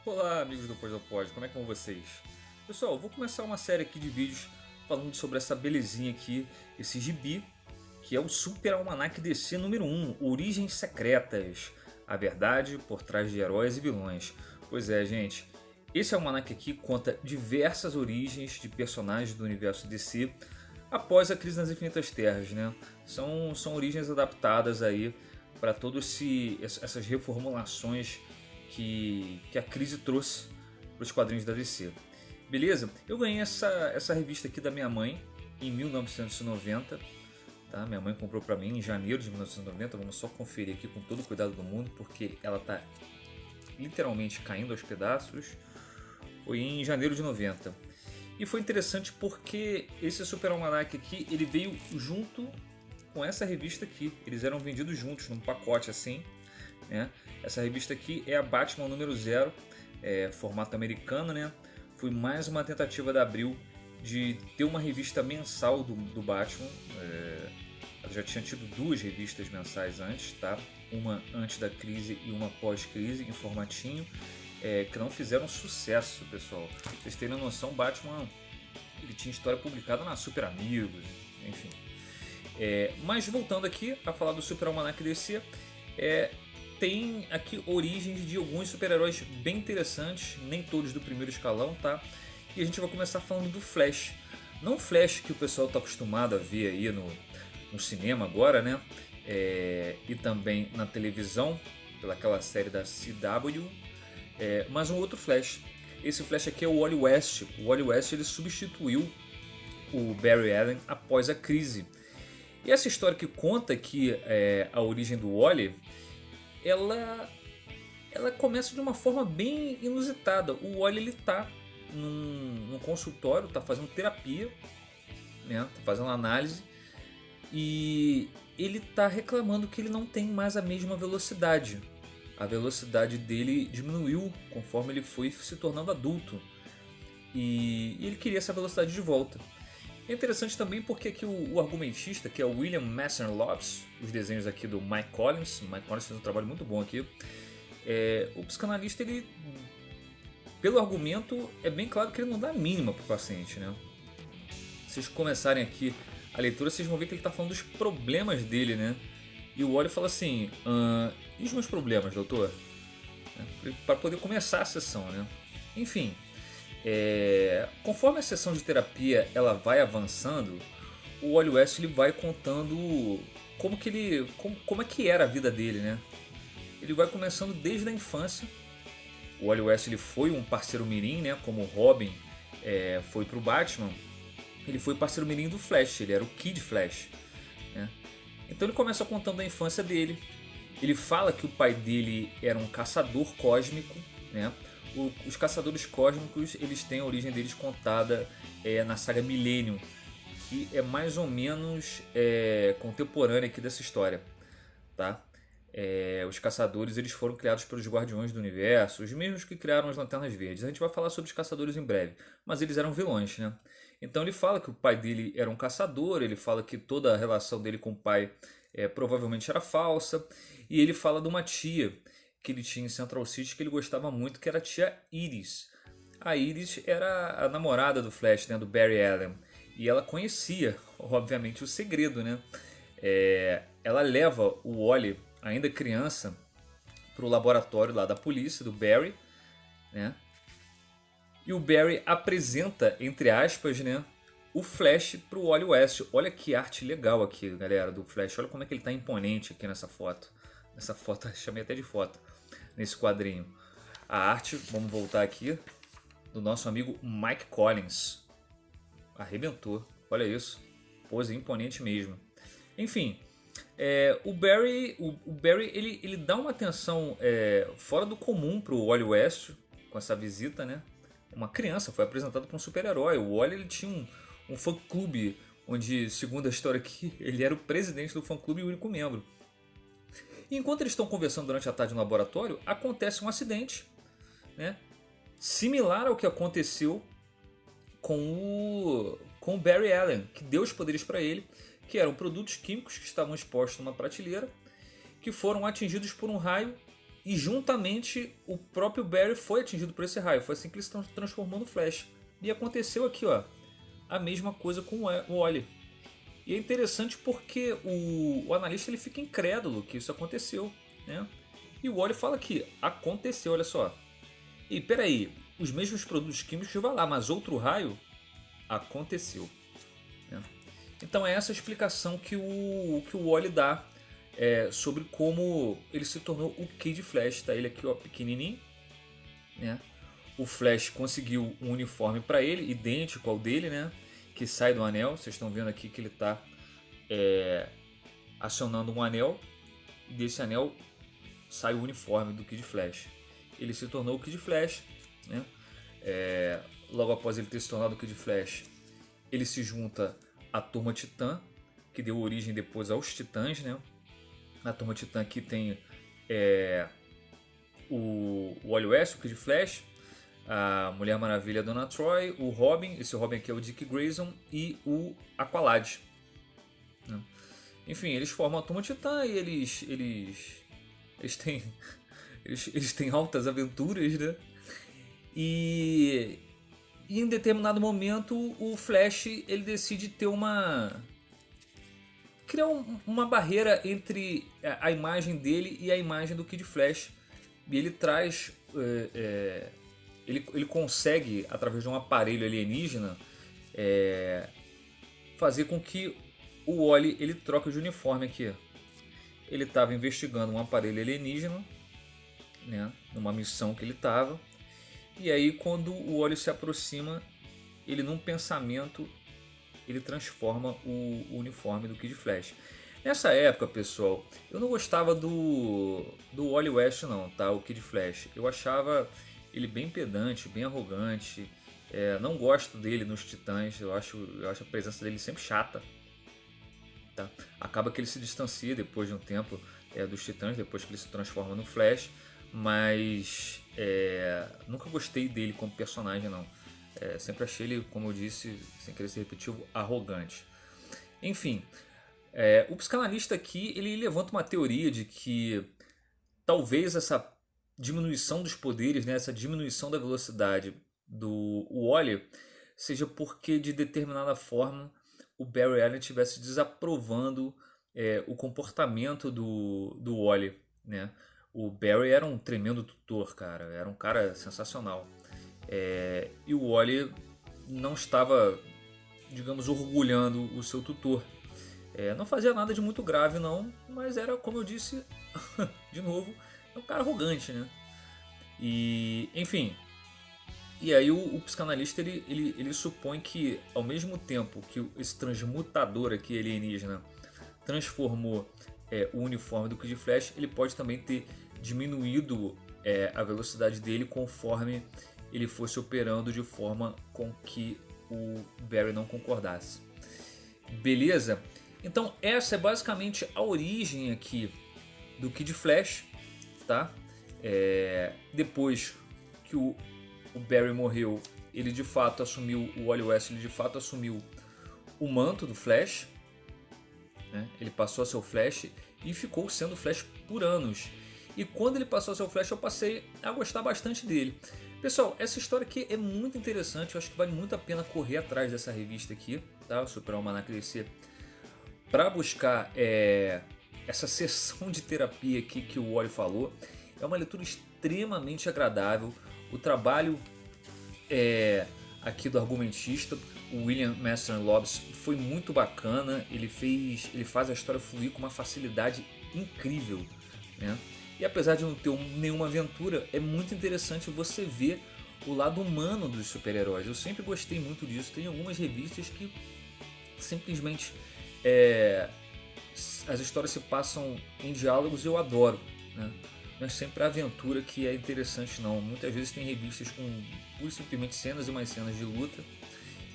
Olá, amigos do Pod, como é que vão vocês? Pessoal, eu vou começar uma série aqui de vídeos falando sobre essa belezinha aqui, esse gibi, que é o Super Almanac DC número 1, Origens Secretas, a verdade por trás de heróis e vilões. Pois é, gente, esse almanac aqui conta diversas origens de personagens do universo DC após a crise nas Infinitas Terras, né? São origens adaptadas aí para todas essas reformulações que a crise trouxe para os quadrinhos da DC. Beleza? Eu ganhei essa revista aqui da minha mãe em 1990. Tá? Minha mãe comprou para mim em janeiro de 1990. Vamos só conferir aqui com todo o cuidado do mundo, porque ela está literalmente caindo aos pedaços. Foi em janeiro de 90. E foi interessante porque esse Super Almanac aqui, ele veio junto com essa revista aqui. Eles eram vendidos juntos, num pacote assim, né? Essa revista aqui é a Batman número 0, formato americano, né? Foi mais uma tentativa da Abril de ter uma revista mensal do Batman. Ela já tinha tido duas revistas mensais antes, tá? Uma antes da crise e uma pós-crise, em formatinho, que não fizeram sucesso, pessoal. Pra vocês terem noção, Batman ele tinha história publicada na Super Amigos, enfim. Mas voltando aqui a falar do Super Almanac DC, tem aqui origens de alguns super-heróis bem interessantes, nem todos do primeiro escalão, tá? E a gente vai começar falando do Flash. Não o Flash que o pessoal está acostumado a ver aí no cinema agora, né? E também na televisão, pelaquela série da CW, mas um outro Flash. Esse Flash aqui é o Wally West. O Wally West ele substituiu o Barry Allen após a crise. E essa história que conta que a origem do Wally, ela começa de uma forma bem inusitada. O Wally ele tá num consultório, tá fazendo terapia, né? Tá fazendo análise, e ele tá reclamando que ele não tem mais a mesma velocidade. A velocidade dele diminuiu conforme ele foi se tornando adulto, e ele queria essa velocidade de volta. É interessante também porque aqui o argumentista, que é o William Masson-Lopes, os desenhos aqui do Mike Collins fez um trabalho muito bom aqui. O psicanalista, ele, pelo argumento, é bem claro que ele não dá a mínima para o paciente, né? Se vocês começarem aqui a leitura, vocês vão ver que ele está falando dos problemas dele, né? E o Wally fala assim, e os meus problemas, doutor? Para poder começar a sessão, né? Enfim, conforme a sessão de terapia ela vai avançando, o Wally West ele vai contando como é que era a vida dele, né? Ele vai começando desde a infância. O Wally West ele foi um parceiro mirim, né? Como o Robin foi pro Batman, ele foi parceiro mirim do Flash, ele era o Kid Flash, né? Então ele começa contando a infância dele. Ele fala que o pai dele era um caçador cósmico, né? Os caçadores cósmicos eles têm a origem deles contada na saga Millennium, que é mais ou menos contemporânea aqui dessa história, tá? Os caçadores eles foram criados pelos Guardiões do Universo, os mesmos que criaram as Lanternas Verdes. A gente vai falar sobre os caçadores em breve, mas eles eram vilões, né? Então ele fala que o pai dele era um caçador, ele fala que toda a relação dele com o pai provavelmente era falsa, e ele fala de uma tia que ele tinha em Central City que ele gostava muito, que era a tia Iris. A Iris era a namorada do Flash, né, do Barry Allen, e ela conhecia, obviamente, o segredo, né? Ela leva o Wally, ainda criança, para o laboratório lá da polícia, do Barry, né? E o Barry apresenta, entre aspas, né, o Flash para o Wally West. Olha que arte legal aqui, galera, do Flash. Olha como é que ele está imponente aqui nessa foto. Nessa foto, chamei até de foto, nesse quadrinho. A arte, vamos voltar aqui, do nosso amigo Mike Collins. Arrebentou, olha isso. Pose imponente mesmo. Enfim, o Barry ele dá uma atenção fora do comum pro Wally West com essa visita, né? Uma criança foi apresentada para um super-herói. O Wally ele tinha um fã-clube onde, segundo a história aqui, ele era o presidente do fã-clube e o único membro. E enquanto eles estão conversando durante a tarde no laboratório, acontece um acidente, né? Similar ao que aconteceu com o Barry Allen, que deu os poderes para ele, que eram produtos químicos que estavam expostos numa prateleira, que foram atingidos por um raio E juntamente o próprio Barry foi atingido por esse raio. Foi assim que ele se transformou no Flash. E aconteceu aqui, ó, a mesma coisa com o Wally. E é interessante porque o analista ele fica incrédulo que isso aconteceu, né? E o Wally fala que aconteceu, olha só. E peraí, os mesmos produtos químicos vai lá, mas outro raio aconteceu, né? Então é essa a explicação que o Wally dá sobre como ele se tornou o Kid Flash. Tá ele aqui, ó, pequenininho, né? O Flash conseguiu um uniforme para ele, idêntico ao dele, né? Que sai do anel. Vocês estão vendo aqui que ele está acionando um anel. E desse anel sai o uniforme do Kid Flash. Ele se tornou o Kid Flash, né? Logo após ele ter se tornado o Kid Flash, ele se junta à Turma Titã, que deu origem depois aos Titãs, né? Na Turma Titã aqui tem o Wally West, o Kid Flash, a Mulher Maravilha, a Donna Troy, o Robin, esse Robin aqui é o Dick Grayson, e o Aqualad, né? Enfim, eles formam a Turma Titã e eles têm altas aventuras, né? E em determinado momento o Flash ele decide ter criar uma barreira entre a imagem dele e a imagem do Kid Flash. E ele traz ele consegue, através de um aparelho alienígena, fazer com que o Wally ele troque de uniforme aqui. Ele estava investigando um aparelho alienígena, né, numa missão que ele estava. E aí quando o Wally se aproxima, ele num pensamento ele transforma o uniforme do Kid Flash. Nessa época, pessoal, eu não gostava do Wally West não, tá? O Kid Flash. Eu achava ele bem pedante, bem arrogante. Não gosto dele nos Titãs. Eu acho a presença dele sempre chata, tá? Acaba que ele se distancia depois de um tempo dos Titãs, depois que ele se transforma no Flash. Mas nunca gostei dele como personagem, não. Sempre achei ele, como eu disse, sem querer ser repetitivo, arrogante. Enfim, o psicanalista aqui ele levanta uma teoria de que talvez essa diminuição dos poderes, né, essa diminuição da velocidade do Wally seja porque de determinada forma o Barry Allen estivesse desaprovando o comportamento do Wally, né? O Barry era um tremendo tutor, cara, era um cara sensacional. E o Wally não estava, digamos, orgulhando o seu tutor. Não fazia nada de muito grave não, mas era, como eu disse, de novo, um cara arrogante, né? E, enfim, e aí o psicanalista ele supõe que ao mesmo tempo que esse transmutador aqui alienígena transformou o uniforme do Kid Flash, ele pode também ter diminuído a velocidade dele conforme ele fosse operando de forma com que o Barry não concordasse. Beleza? Então essa é basicamente a origem aqui do Kid Flash, tá? Depois que o Barry morreu, ele de fato assumiu, o Wally West ele de fato assumiu o manto do Flash, né? Ele passou a ser o Flash e ficou sendo Flash por anos. E quando ele passou a ser o Flash, eu passei a gostar bastante dele. Pessoal, essa história aqui é muito interessante. Eu acho que vale muito a pena correr atrás dessa revista aqui, tá? O Super Almanac DC, para buscar essa sessão de terapia aqui que o Wally falou. É uma leitura extremamente agradável. O trabalho aqui do argumentista, o William Master Lobbs, foi muito bacana. Ele faz a história fluir com uma facilidade incrível, né? E apesar de não ter nenhuma aventura, é muito interessante você ver o lado humano dos super-heróis. Eu sempre gostei muito disso. Tem algumas revistas que simplesmente as histórias se passam em diálogos e eu adoro, né? Não é sempre a aventura que é interessante não. Muitas vezes tem revistas com pura e simplesmente cenas e mais cenas de luta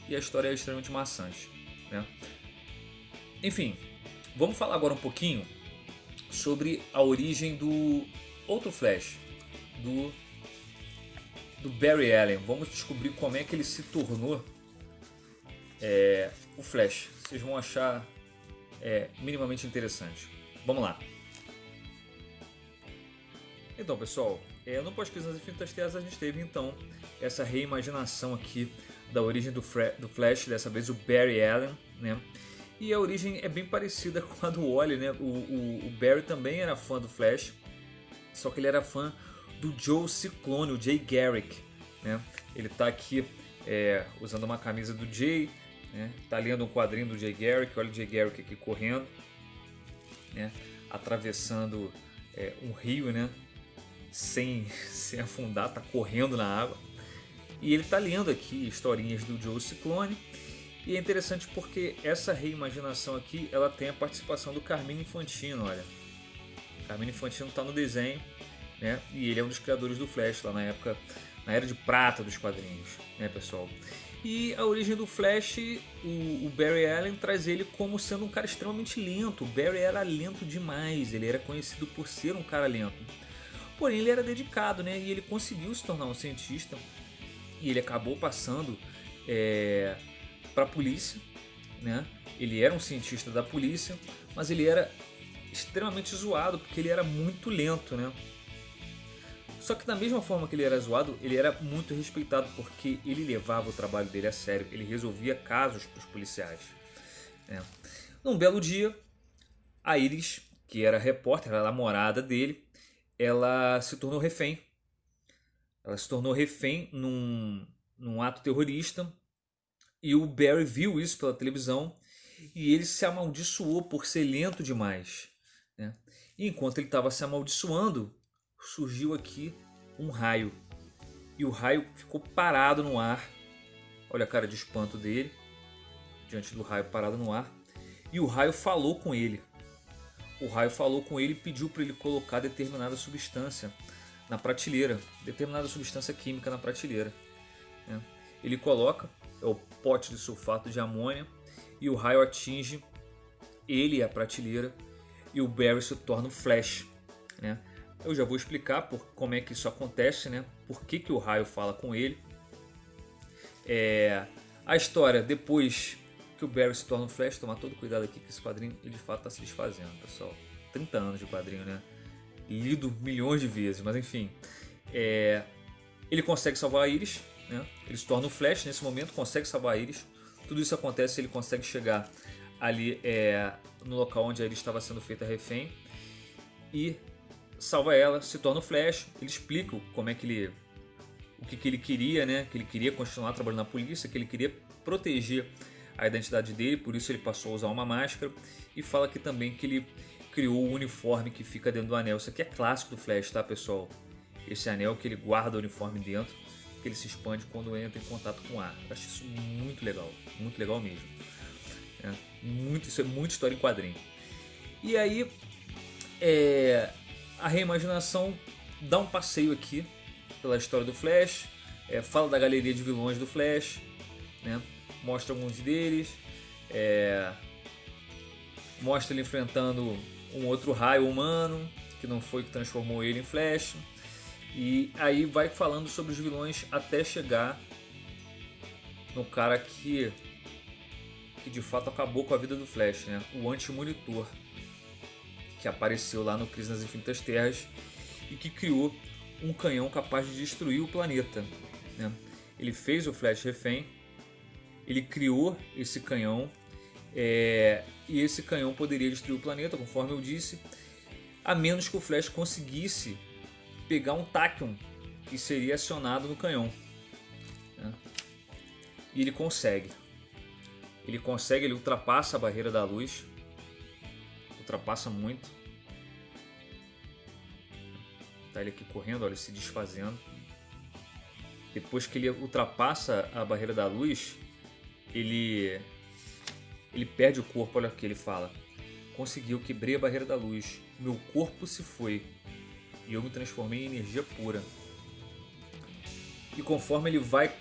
e a história é extremamente maçante, né? Enfim, vamos falar agora um pouquinho sobre a origem do outro Flash, do Barry Allen. Vamos descobrir como é que ele se tornou o Flash. Vocês vão achar minimamente interessante. Vamos lá. Então, pessoal, no Pós-Crise nas Infinitas Terras a gente teve então essa reimaginação aqui da origem do Flash, dessa vez o Barry Allen, né? E a origem é bem parecida com a do Wally, né? O Barry também era fã do Flash, só que ele era fã do Joe Ciclone, o Jay Garrick, né? Ele tá aqui usando uma camisa do Jay, né? Tá lendo um quadrinho do Jay Garrick, olha o Jay Garrick aqui correndo, né? Atravessando um rio, né? Sem afundar, tá correndo na água. E ele tá lendo aqui historinhas do Joe Ciclone. E é interessante porque essa reimaginação aqui, ela tem a participação do Carmine Infantino, olha. Carmine Infantino tá no desenho, né? E ele é um dos criadores do Flash lá na época, na era de prata dos quadrinhos, né, pessoal? E a origem do Flash, o Barry Allen traz ele como sendo um cara extremamente lento. O Barry era lento demais, ele era conhecido por ser um cara lento. Porém, ele era dedicado, né? E ele conseguiu se tornar um cientista. E ele acabou passando para a polícia, né? Ele era um cientista da polícia, mas ele era extremamente zoado porque ele era muito lento, né? Só que da mesma forma que ele era zoado, ele era muito respeitado porque ele levava o trabalho dele a sério, ele resolvia casos para os policiais, né? Num belo dia, a Iris, que era repórter, era a namorada dele, ela se tornou refém. Ela se tornou refém num ato terrorista e o Barry viu isso pela televisão e ele se amaldiçoou por ser lento demais, né? E enquanto ele estava se amaldiçoando, surgiu aqui um raio e o raio ficou parado no ar. Olha a cara de espanto dele diante do raio parado no ar. E o raio falou com ele. O raio falou com ele e pediu para ele colocar determinada substância na prateleira, determinada substância química na prateleira, né? Ele coloca, é o pote de sulfato de amônia, e o raio atinge ele e a prateleira e o Barry se torna o Flash, né? Eu já vou explicar como é que isso acontece, né? Por que o raio fala com ele. A história, depois que o Barry se torna o Flash, tomar todo cuidado aqui que esse quadrinho ele de fato está se desfazendo, pessoal. 30 anos de quadrinho, né? Lido milhões de vezes, mas enfim. Ele consegue salvar a Iris, né? Ele se torna o Flash nesse momento, consegue salvar a Iris. Tudo isso acontece, ele consegue chegar ali no local onde a Iris estava sendo feita refém e salva ela, se torna o Flash. Ele explica como é que o que ele queria, né? Que ele queria continuar trabalhando na polícia, que ele queria proteger a identidade dele, por isso ele passou a usar uma máscara, e fala aqui também que ele criou o uniforme que fica dentro do anel. Isso aqui é clássico do Flash, tá, pessoal? Esse anel que ele guarda o uniforme dentro, que ele se expande quando entra em contato com o ar. Eu acho isso muito legal mesmo. Isso é muito história em quadrinho. E aí, a reimaginação dá um passeio aqui pela história do Flash, fala da galeria de vilões do Flash, né? Mostra alguns deles, mostra ele enfrentando um outro raio humano, que não foi que transformou ele em Flash, e aí vai falando sobre os vilões até chegar no cara que de fato acabou com a vida do Flash, né? O Anti-Monitor, que apareceu lá no Crise nas Infinitas Terras e que criou um canhão capaz de destruir o planeta, né? Ele fez o Flash refém, ele criou esse canhão, e esse canhão poderia destruir o planeta, conforme eu disse, a menos que o Flash conseguisse pegar um Tachyon que seria acionado no canhão, né? E ele consegue, ele ultrapassa a barreira da luz, ultrapassa muito. Tá ele aqui correndo, olha, se desfazendo. Depois que ele ultrapassa a barreira da luz, ele perde o corpo. Olha o que ele fala: conseguiu, quebrei a barreira da luz, meu corpo se foi e eu me transformei em energia pura. E conforme ele vai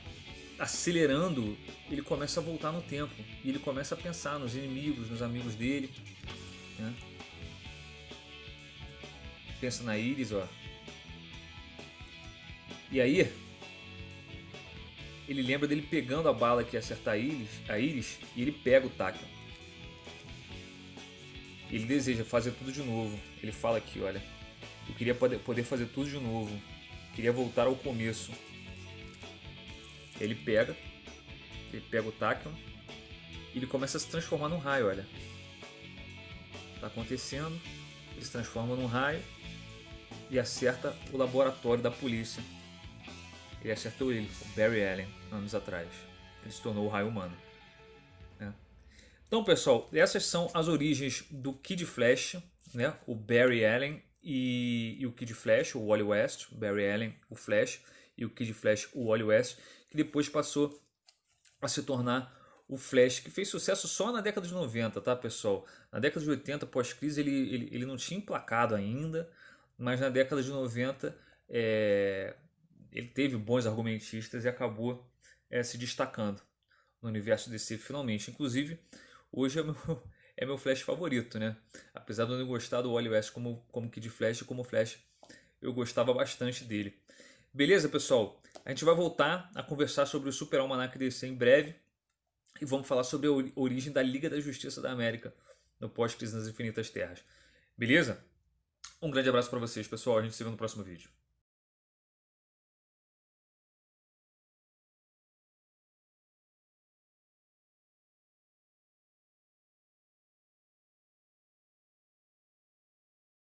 acelerando, ele começa a voltar no tempo e ele começa a pensar nos inimigos, nos amigos dele, né? Pensa na Iris, ó. E aí ele lembra dele pegando a bala que ia acertar a Iris, e ele pega o Tachyon. Ele deseja fazer tudo de novo. Ele fala aqui, olha: Eu queria poder fazer tudo de novo. Queria voltar ao começo. Ele pega o Tachyon e ele começa a se transformar num raio, olha. Tá acontecendo, ele se transforma num raio e acerta o laboratório da polícia. Ele acertou ele, o Barry Allen, anos atrás. Ele se tornou o raio humano. Né? Então, pessoal, essas são as origens do Kid Flash, né? O Barry Allen e o Kid Flash, o Wally West. O Barry Allen, o Flash, e o Kid Flash, o Wally West, que depois passou a se tornar o Flash, que fez sucesso só na década de 90, tá, pessoal? Na década de 80, pós-crise, ele não tinha emplacado ainda, mas na década de 90 ele teve bons argumentistas e acabou se destacando no universo DC finalmente. Inclusive, hoje é meu Flash favorito, né? Apesar de eu não gostar do Wally West como Kid Flash e como Flash, eu gostava bastante dele. Beleza, pessoal? A gente vai voltar a conversar sobre o Super Almanac DC em breve e vamos falar sobre a origem da Liga da Justiça da América no pós-Crise nas Infinitas Terras. Beleza? Um grande abraço para vocês, pessoal. A gente se vê no próximo vídeo.